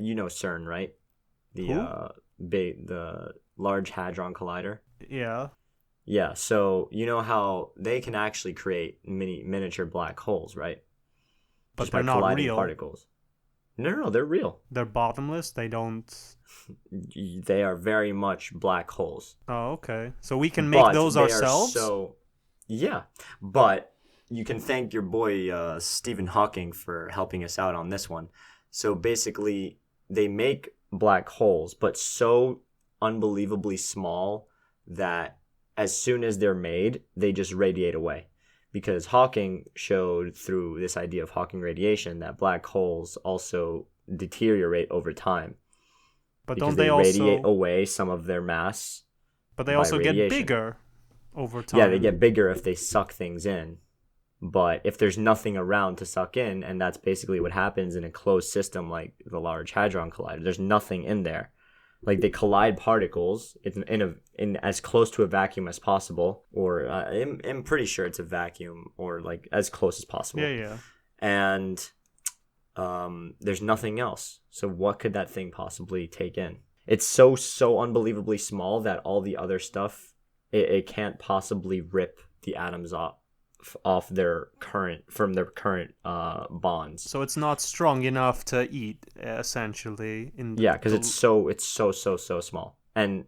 you know CERN, right? The Who? the Large Hadron Collider. Yeah. Yeah, so you know how they can actually create miniature black holes, right? But Just they're by not colliding real. particles. No, no, no, they're real. They're bottomless. They don't. They are very much black holes. Oh, okay. So we can make But those they are ourselves? so yeah. But you can thank your boy Stephen Hawking for helping us out on this one. So basically, they make black holes, but so unbelievably small that as soon as they're made, they just radiate away. Because Hawking showed through this idea of Hawking radiation that black holes also deteriorate over time But because don't they they radiate also. away some of their mass But they by also get radiation. bigger over Yeah, they time. get bigger if they suck things in. But if there's nothing around to suck in, and that's basically what happens in a closed system like the Large Hadron Collider, there's nothing in there. Like they collide particles in as close to a vacuum as possible, or I'm pretty sure it's a vacuum, or like as close as Yeah, possible. yeah. And there's nothing else. So what could that thing possibly take in? It's so unbelievably small that all the other stuff it can't possibly rip the atoms off their current bonds. So it's not strong enough to eat, essentially. In Yeah, because the it's so small, and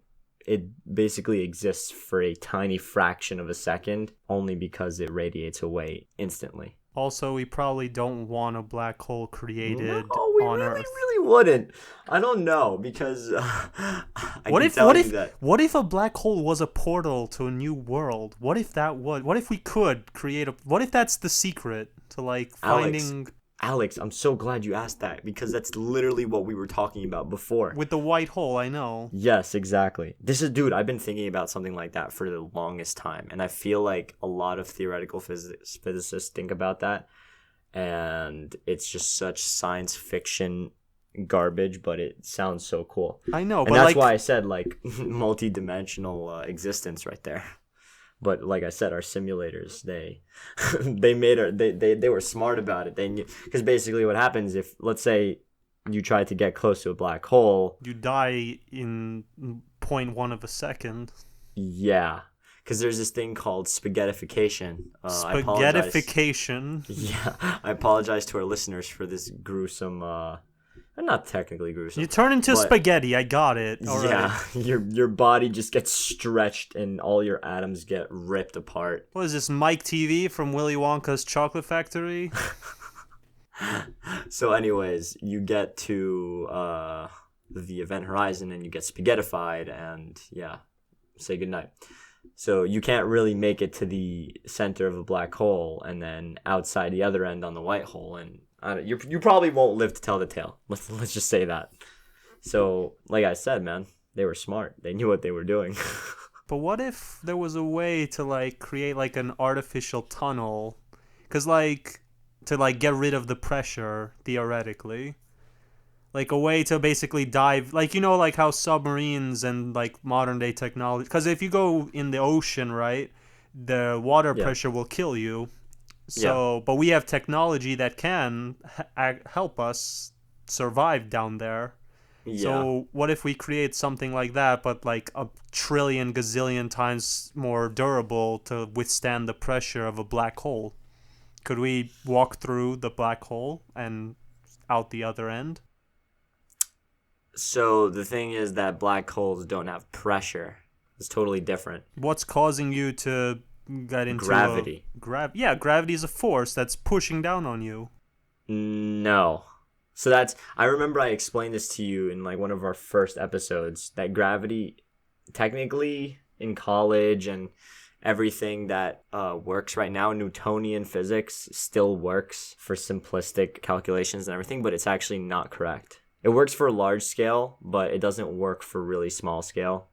it basically exists for a tiny fraction of a second, only because it radiates away instantly. Also, we probably don't want a black hole No, created we on really, Earth. really wouldn't. I don't know because I What can if tell what you if that what if a black hole was a portal to a new world? What if we could create a what if that's the secret to like Alex, finding Alex, I'm so glad you asked that because that's literally what we were talking about before. with the white hole, I know. Yes, exactly. This is, dude, I've been thinking about something like that for the longest time. And I feel like a lot of theoretical physicists think about that. And it's just such science fiction garbage, but it sounds so cool. I know, And but that's like why I said, like, multi-dimensional existence right there. But like I said, our simulators, they made they were smart about it. They knew, because basically what happens if, let's say, you try to get close to a black hole. you die in .1 of a second. Yeah, because there's this thing called spaghettification. I apologize. Spaghettification. Yeah, I apologize to our listeners for this gruesome, not technically gruesome. You turn into but spaghetti. I got it. All right. yeah, your body just gets stretched and all your atoms get ripped apart. What is this, Mike TV from Willy Wonka's Chocolate Factory? So, anyways, you get to the event horizon and you get spaghettified, and yeah, say goodnight. So you can't really make it to the center of a black hole and then outside the other end on the white hole, and you probably won't live to tell the tale. Let's just say that. So, like I said, man, they were smart. They knew what they were doing. But what if there was a way to like create like an artificial tunnel? Cause like to like get rid of the pressure theoretically. Like a way to basically dive, like you know, like how submarines and like modern day technology. Because if you go in the ocean, right, the water Yeah. pressure will kill you. Yeah. So, but we have technology that can help us survive down there. Yeah. So what if we create something like that, but like a trillion gazillion times more durable to withstand the pressure of a black hole? Could we walk through the black hole and out the other end? So the thing is that black holes don't have pressure. It's totally different. What's causing you to get into Gravity. Yeah, gravity is a force that's pushing down on you. No. So I remember I explained this to you in like one of our first episodes, that gravity technically in college and everything that works right now, Newtonian physics still works for simplistic calculations and everything, but it's actually not correct. It works for large scale, but it doesn't work for really small scale.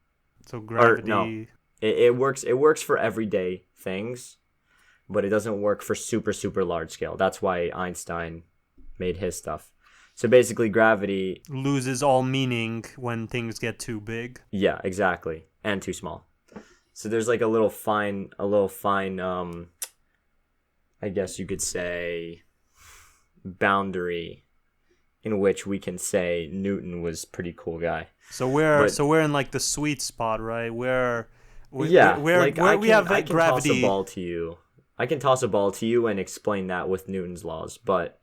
So gravity. No. It works for everyday things, but it doesn't work for super large scale. That's why Einstein made his stuff. So basically gravity loses all meaning when things get too big. Yeah, exactly. And too small. So there's like a little fine I guess you could say boundary in which we can say Newton was pretty cool guy. So we're But we're in like the sweet spot, right? Where yeah, where like we have I like can toss a gravity. ball to you. I can toss a ball to you and explain that with Newton's laws. But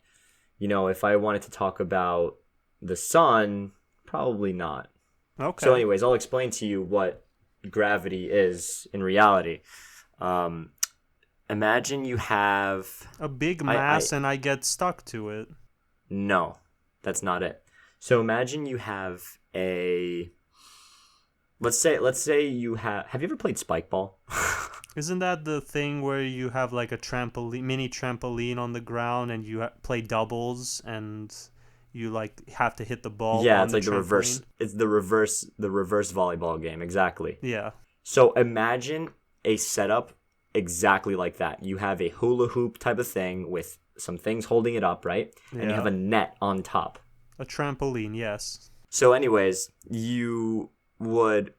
if I wanted to talk about the sun, probably not. Okay. So, anyways, I'll explain to you what gravity is in reality. Imagine you have a big mass and I get stuck to it. No, that's not it. So imagine you have a. Let's say you have you ever played spike ball? Isn't that the thing where you have like a mini trampoline on the ground, and you play doubles, and you like have to hit the ball? Yeah, on it's the like the reverse. It's the reverse volleyball game, exactly. Yeah. So imagine a setup exactly like that. You have a hula hoop type of thing with some things holding it up, right? And you have a net on top. A trampoline, yes. So anyways, you would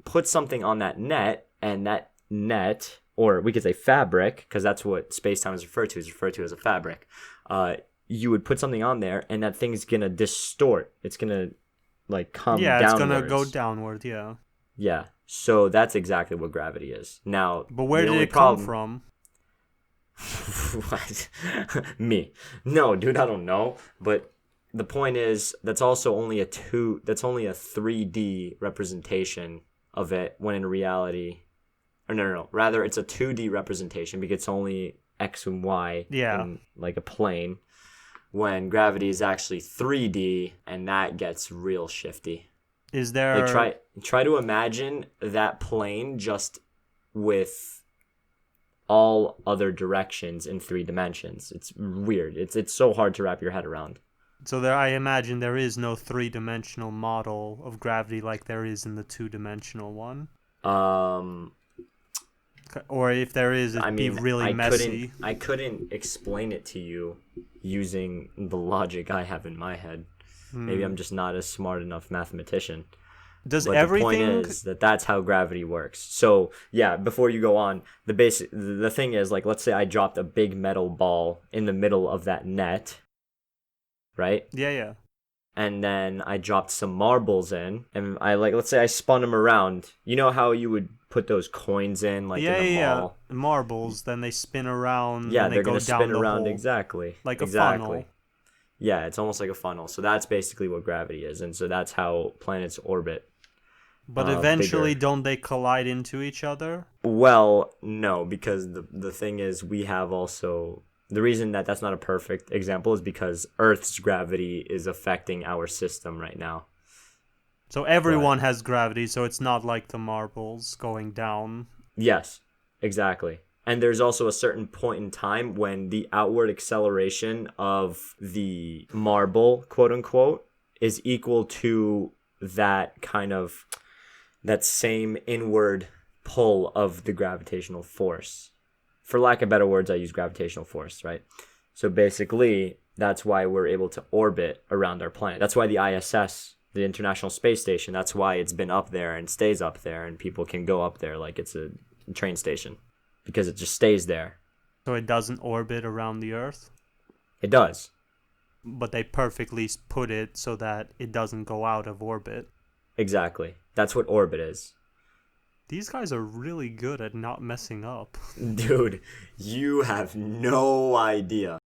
put something on that net, and that net, or we could say fabric, because that's what space-time is referred to as a fabric. You would put something on there, and that thing's going to distort. It's going to like come downwards. Yeah, it's going to go downward, yeah. Yeah, so that's exactly what gravity is. Now, but where did it come from? What? Me? No, dude, I don't know. But the point is, that's only a 3D representation of it, when in reality, or no, rather it's a 2D representation because it's only X and Y in like a plane, when gravity is actually 3D, and that gets real shifty. Is there try to imagine that plane just with all other directions in 3 dimensions. It's weird. It's so hard to wrap your head around. So I imagine there is no 3-dimensional model of gravity like there is in the 2-dimensional one. Or if there is, it'd be really messy. I couldn't explain it to you using the logic I have in my head. Maybe I'm just not a smart enough mathematician. But the point is that's how gravity works. So yeah, before you go on, the thing is, like, let's say I dropped a big metal ball in the middle of that net, right? Yeah. And then I dropped some marbles in, and let's say I spun them around. You know how you would put those coins in, like in the mall? Yeah. Marbles, then they spin around. Yeah, and they're going to spin around, hole. exactly. Like a funnel. Yeah, it's almost like a funnel. So that's basically what gravity is, and so that's how planets orbit. But eventually, don't they collide into each other? Well, no, because the thing is, we have also... The reason that that's not a perfect example is because Earth's gravity is affecting our system right now. So everyone has gravity, so it's not like the marbles going down. Yes, exactly. And there's also a certain point in time when the outward acceleration of the marble, quote unquote, is equal to that same inward pull of the gravitational force. For lack of better words, I use gravitational force, right? So basically, that's why we're able to orbit around our planet. That's why the ISS, the International Space Station, that's why it's been up there and stays up there, and people can go up there like it's a train station, because it just stays there. So it doesn't orbit around the Earth? It does. But they perfectly put it so that it doesn't go out of orbit. Exactly. That's what orbit is. These guys are really good at not messing up. Dude, you have no idea.